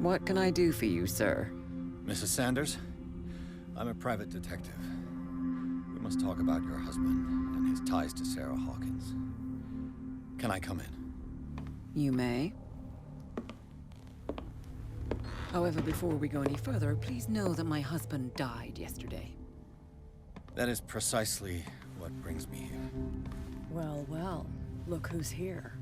What can I do for you, sir? Mrs. Sanders, I'm a private detective. We must talk about your husband and his ties to Sarah Hawkins. Can I come in? You may. However, before we go any further, please know that my husband died yesterday. That is precisely what brings me here. Well, well, look who's here.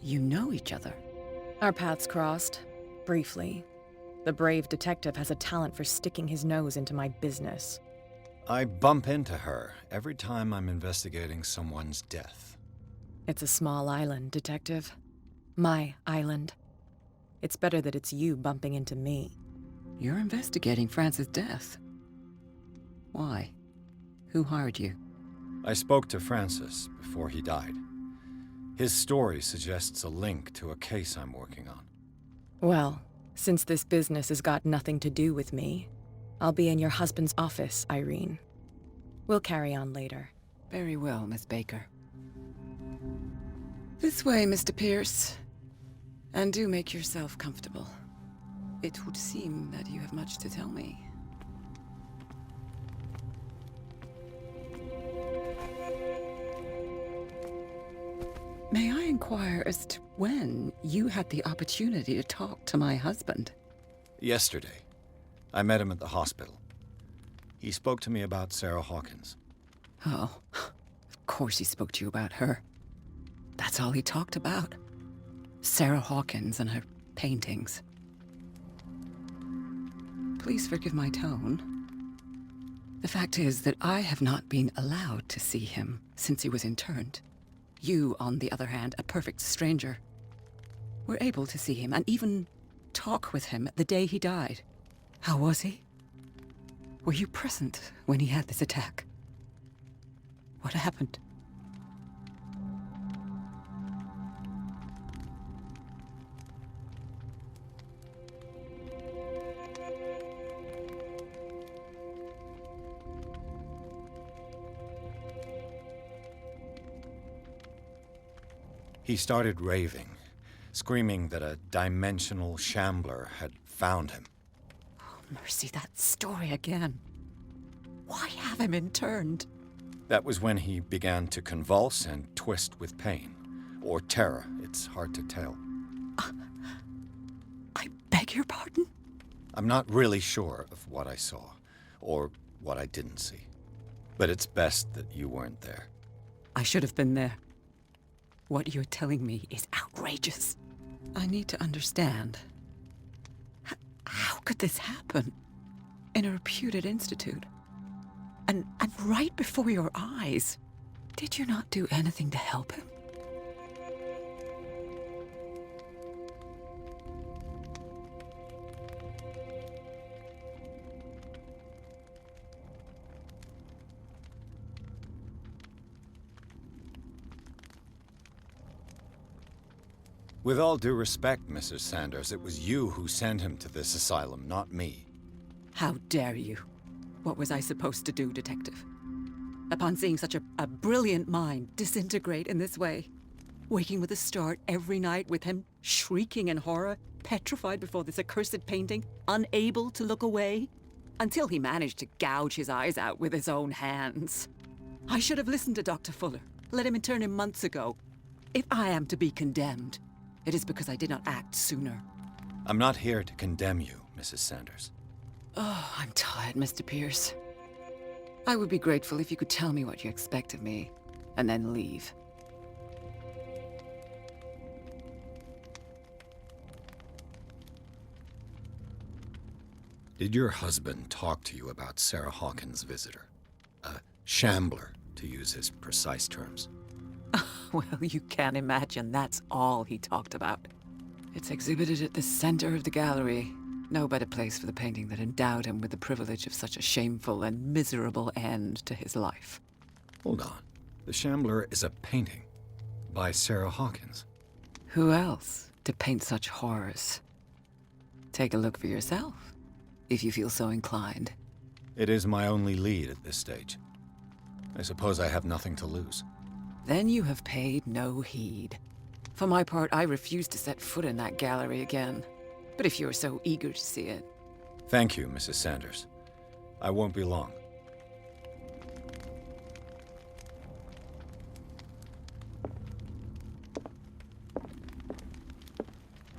You know each other. Our paths crossed, briefly. The brave detective has a talent for sticking his nose into my business. I bump into her every time I'm investigating someone's death. It's a small island, detective. My island. It's better that it's you bumping into me. You're investigating Francis' death. Why? Who hired you? I spoke to Francis before he died. His story suggests a link to a case I'm working on. Well, since this business has got nothing to do with me, I'll be in your husband's office, Irene. We'll carry on later. Very well, Miss Baker. This way, Mr. Pierce. And do make yourself comfortable. It would seem that you have much to tell me. May I inquire as to when you had the opportunity to talk to my husband? Yesterday, I met him at the hospital. He spoke to me about Sarah Hawkins. Oh, of course he spoke to you about her. That's all he talked about. Sarah Hawkins and her paintings. Please forgive my tone. The fact is that I have not been allowed to see him since he was interned. You, on the other hand, a perfect stranger, were able to see him and even talk with him the day he died. How was he? Were you present when he had this attack? What happened? He started raving, screaming that a dimensional shambler had found him. Oh, mercy, that story again. Why have him interned? That was when he began to convulse and twist with pain. Or terror, it's hard to tell. I beg your pardon? I'm not really sure of what I saw, or what I didn't see. But it's best that you weren't there. I should have been there. What you're telling me is outrageous. I need to understand. How could this happen? In a reputed institute? And right before your eyes? Did you not do anything to help him? With all due respect, Mrs. Sanders, it was you who sent him to this asylum, not me. How dare you? What was I supposed to do, detective? Upon seeing such a brilliant mind disintegrate in this way, waking with a start every night with him shrieking in horror, petrified before this accursed painting, unable to look away, until he managed to gouge his eyes out with his own hands. I should have listened to Dr. Fuller, let him intern him months ago. If I am to be condemned, it is because I did not act sooner. I'm not here to condemn you, Mrs. Sanders. Oh, I'm tired, Mr. Pierce. I would be grateful if you could tell me what you expect of me, and then leave. Did your husband talk to you about Sarah Hawkins' visitor? A shambler, to use his precise terms. Well, you can imagine that's all he talked about. It's exhibited at the center of the gallery. No better place for the painting that endowed him with the privilege of such a shameful and miserable end to his life. Hold on. The Shambler is a painting by Sarah Hawkins. Who else to paint such horrors? Take a look for yourself, if you feel so inclined. It is my only lead at this stage. I suppose I have nothing to lose. Then you have paid no heed. For my part, I refuse to set foot in that gallery again. But if you're so eager to see it... Thank you, Mrs. Sanders. I won't be long.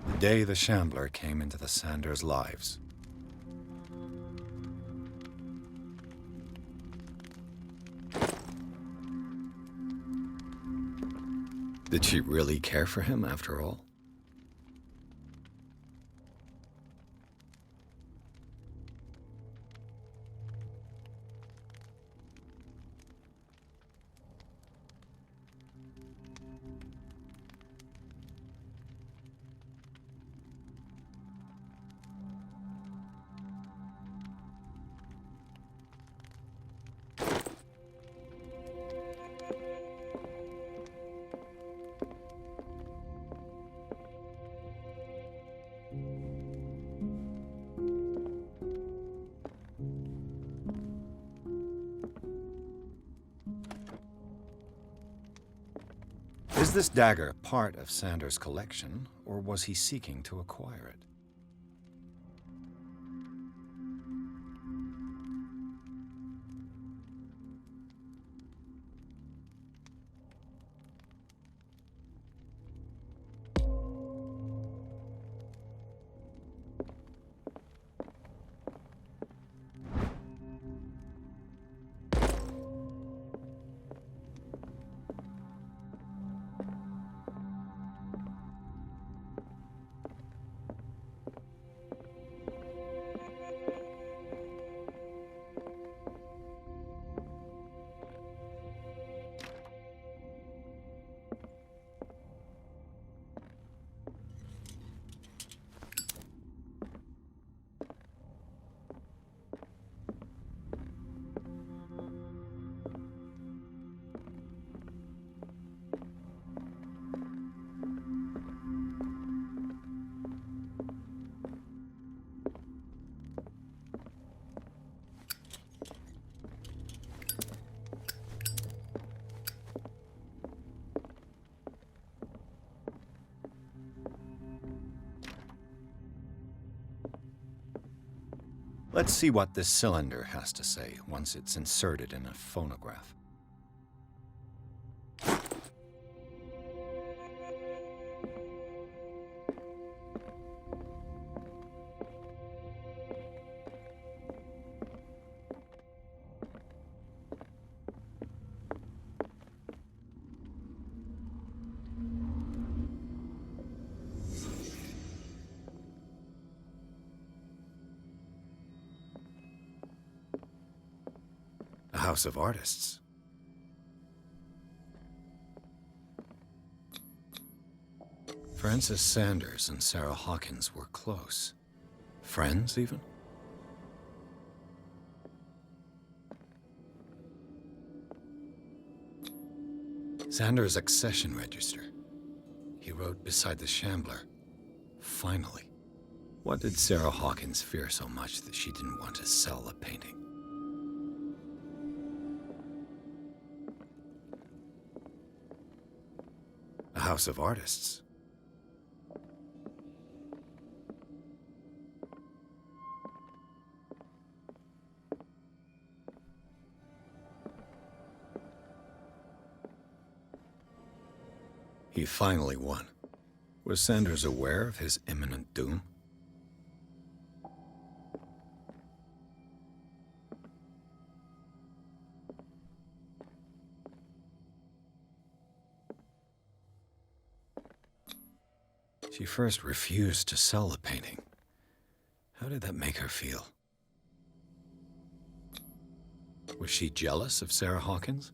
The day the Shambler came into the Sanders' lives. Did she really care for him after all? Is this dagger part of Sanders' collection, or was he seeking to acquire it? Let's see what this cylinder has to say once it's inserted in a phonograph. A house of artists. Francis Sanders and Sarah Hawkins were close. Friends, even? Sanders' accession register. He wrote beside the Shambler, "Finally." What did Sarah Hawkins fear so much that she didn't want to sell the painting? A house of artists. He finally won. Was Sanders aware of his imminent doom? She first refused to sell the painting. How did that make her feel? Was she jealous of Sarah Hawkins?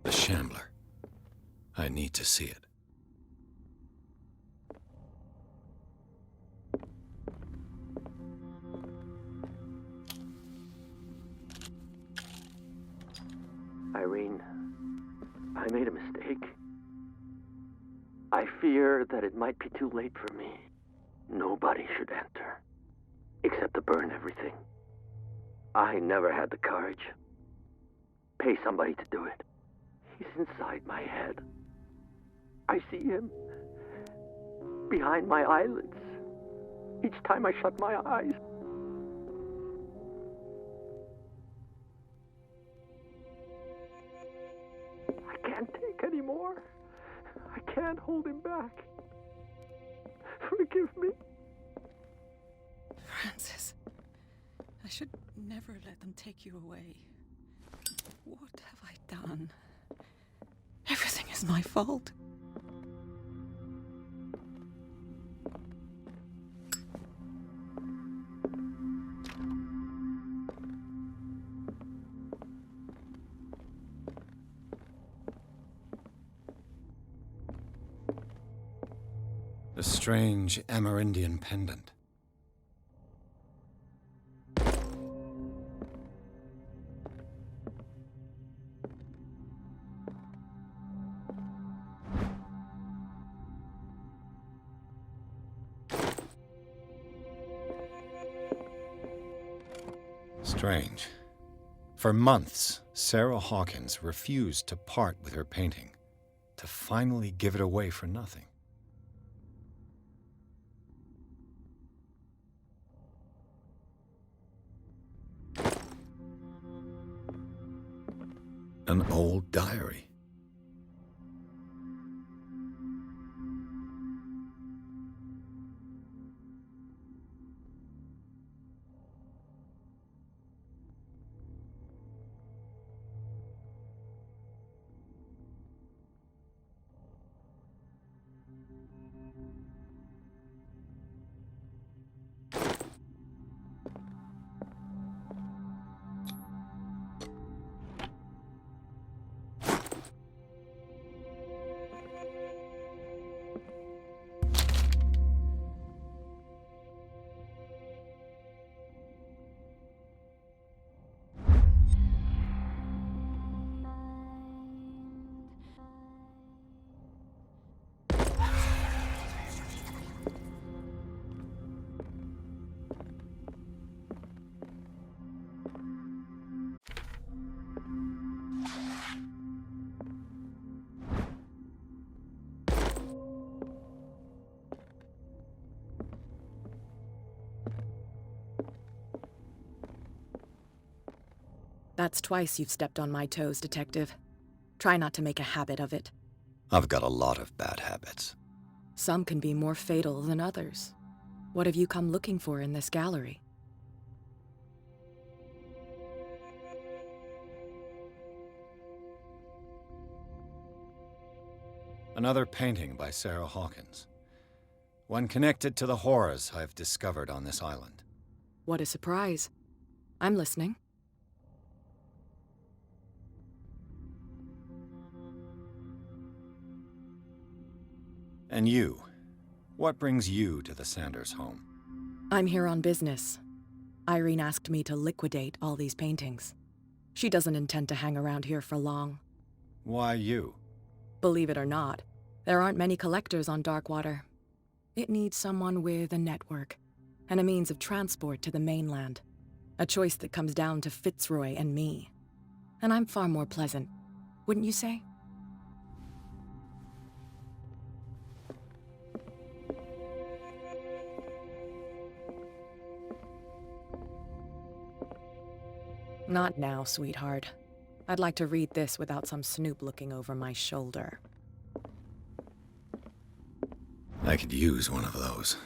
The Shambler. I need to see it. I made a mistake. I fear that it might be too late for me. Nobody should enter, except to burn everything. I never had the courage. Pay somebody to do it. He's inside my head. I see him behind my eyelids each time I shut my eyes. I can't take any more. I can't hold him back. Forgive me. Francis, I should never let them take you away. What have I done? Everything is my fault. A strange Amerindian pendant. Strange. For months, Sarah Hawkins refused to part with her painting, to finally give it away for nothing. An old diary. That's twice you've stepped on my toes, Detective. Try not to make a habit of it. I've got a lot of bad habits. Some can be more fatal than others. What have you come looking for in this gallery? Another painting by Sarah Hawkins. One connected to the horrors I've discovered on this island. What a surprise. I'm listening. And you? What brings you to the Sanders home? I'm here on business. Irene asked me to liquidate all these paintings. She doesn't intend to hang around here for long. Why you? Believe it or not, there aren't many collectors on Darkwater. It needs someone with a network and a means of transport to the mainland. A choice that comes down to Fitzroy and me. And I'm far more pleasant, wouldn't you say? Not now, sweetheart. I'd like to read this without some snoop looking over my shoulder. I could use one of those.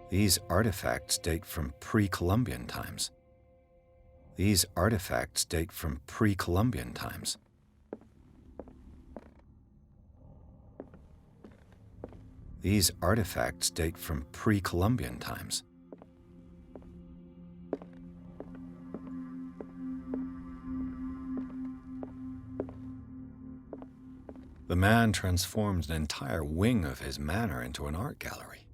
These artifacts date from pre-Columbian times. These artifacts date from pre-Columbian times. These artifacts date from pre-Columbian times. The man transformed an entire wing of his manor into an art gallery.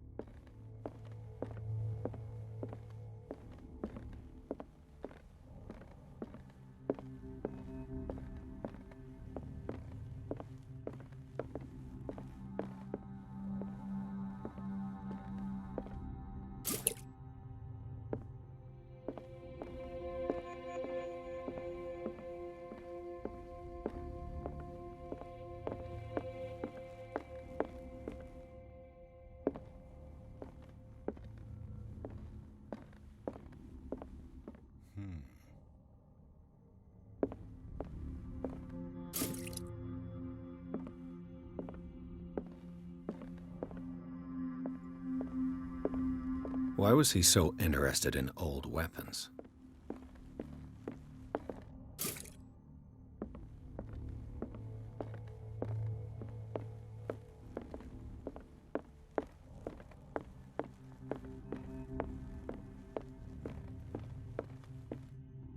Why was he so interested in old weapons?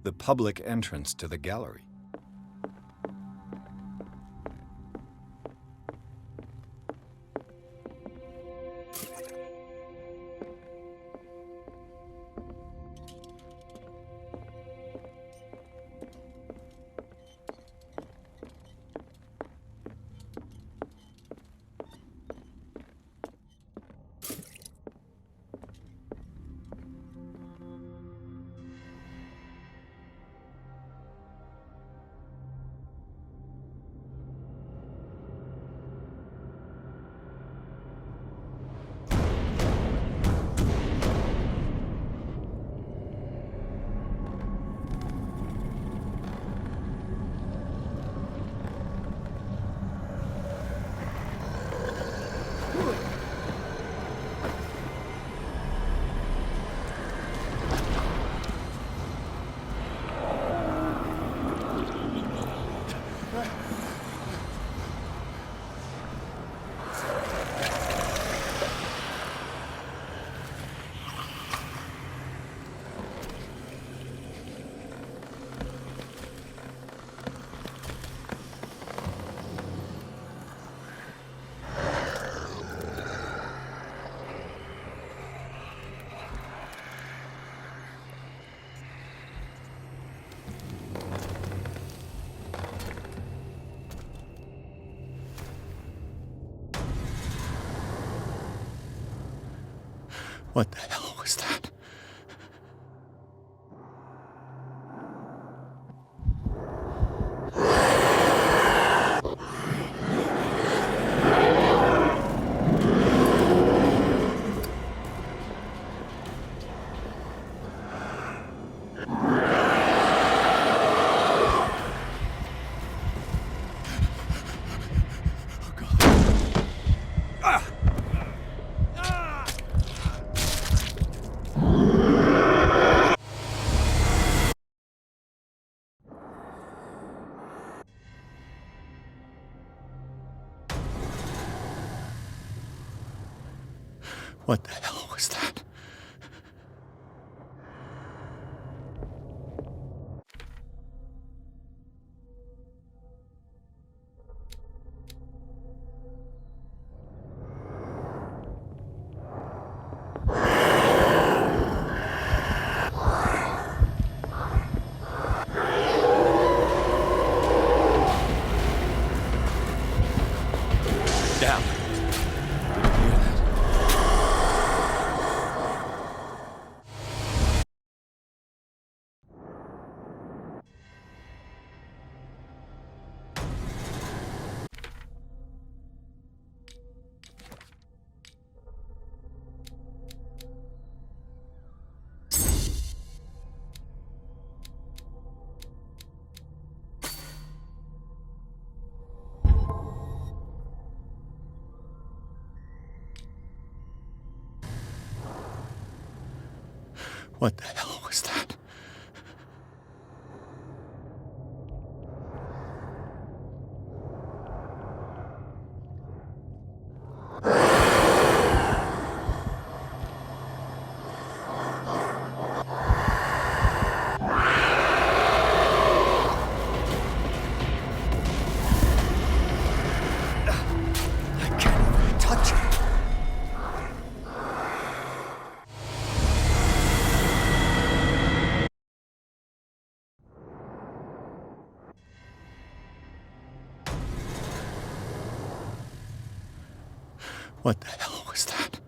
The public entrance to the gallery. What the hell was that? What the hell was that? Down. Did you hear that? What the hell was that? I can't even touch it. What the hell was that?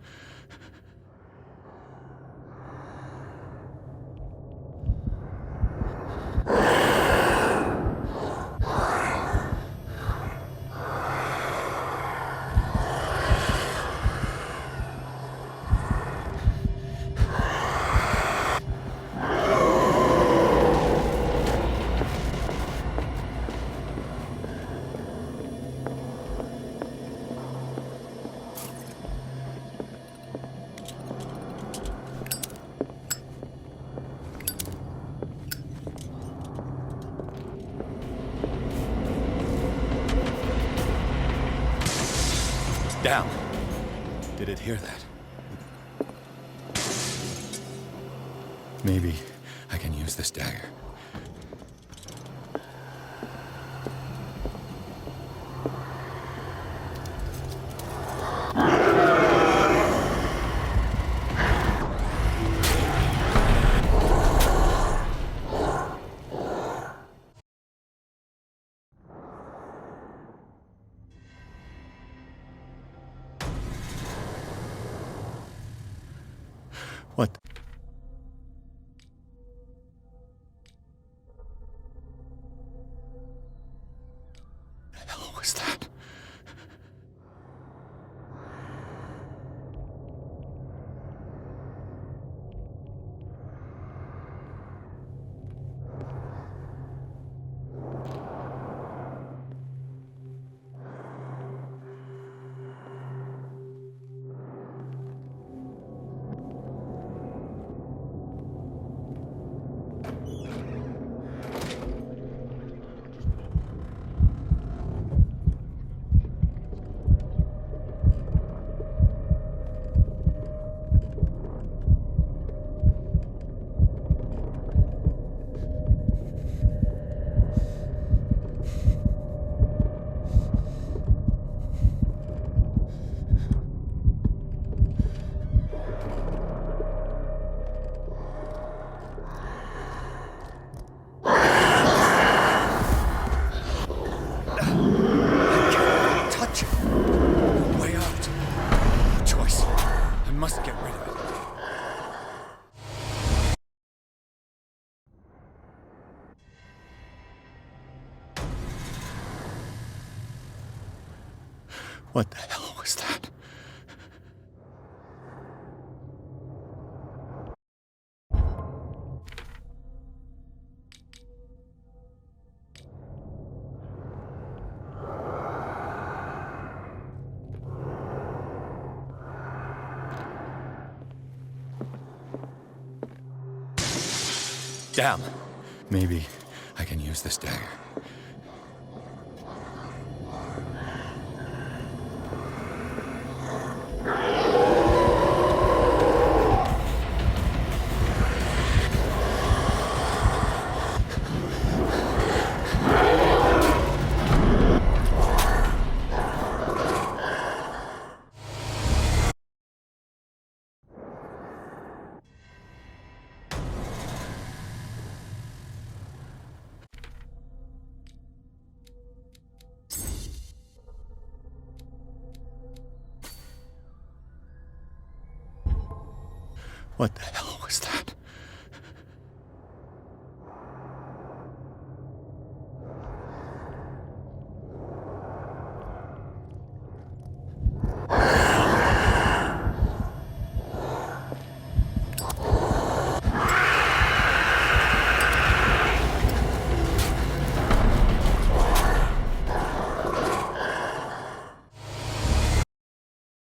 Down. Did it hear that? Maybe I can use this dagger. What? The hell was that? Must get rid of it. What the hell was that? Damn. Maybe I can use this dagger. What the hell was that?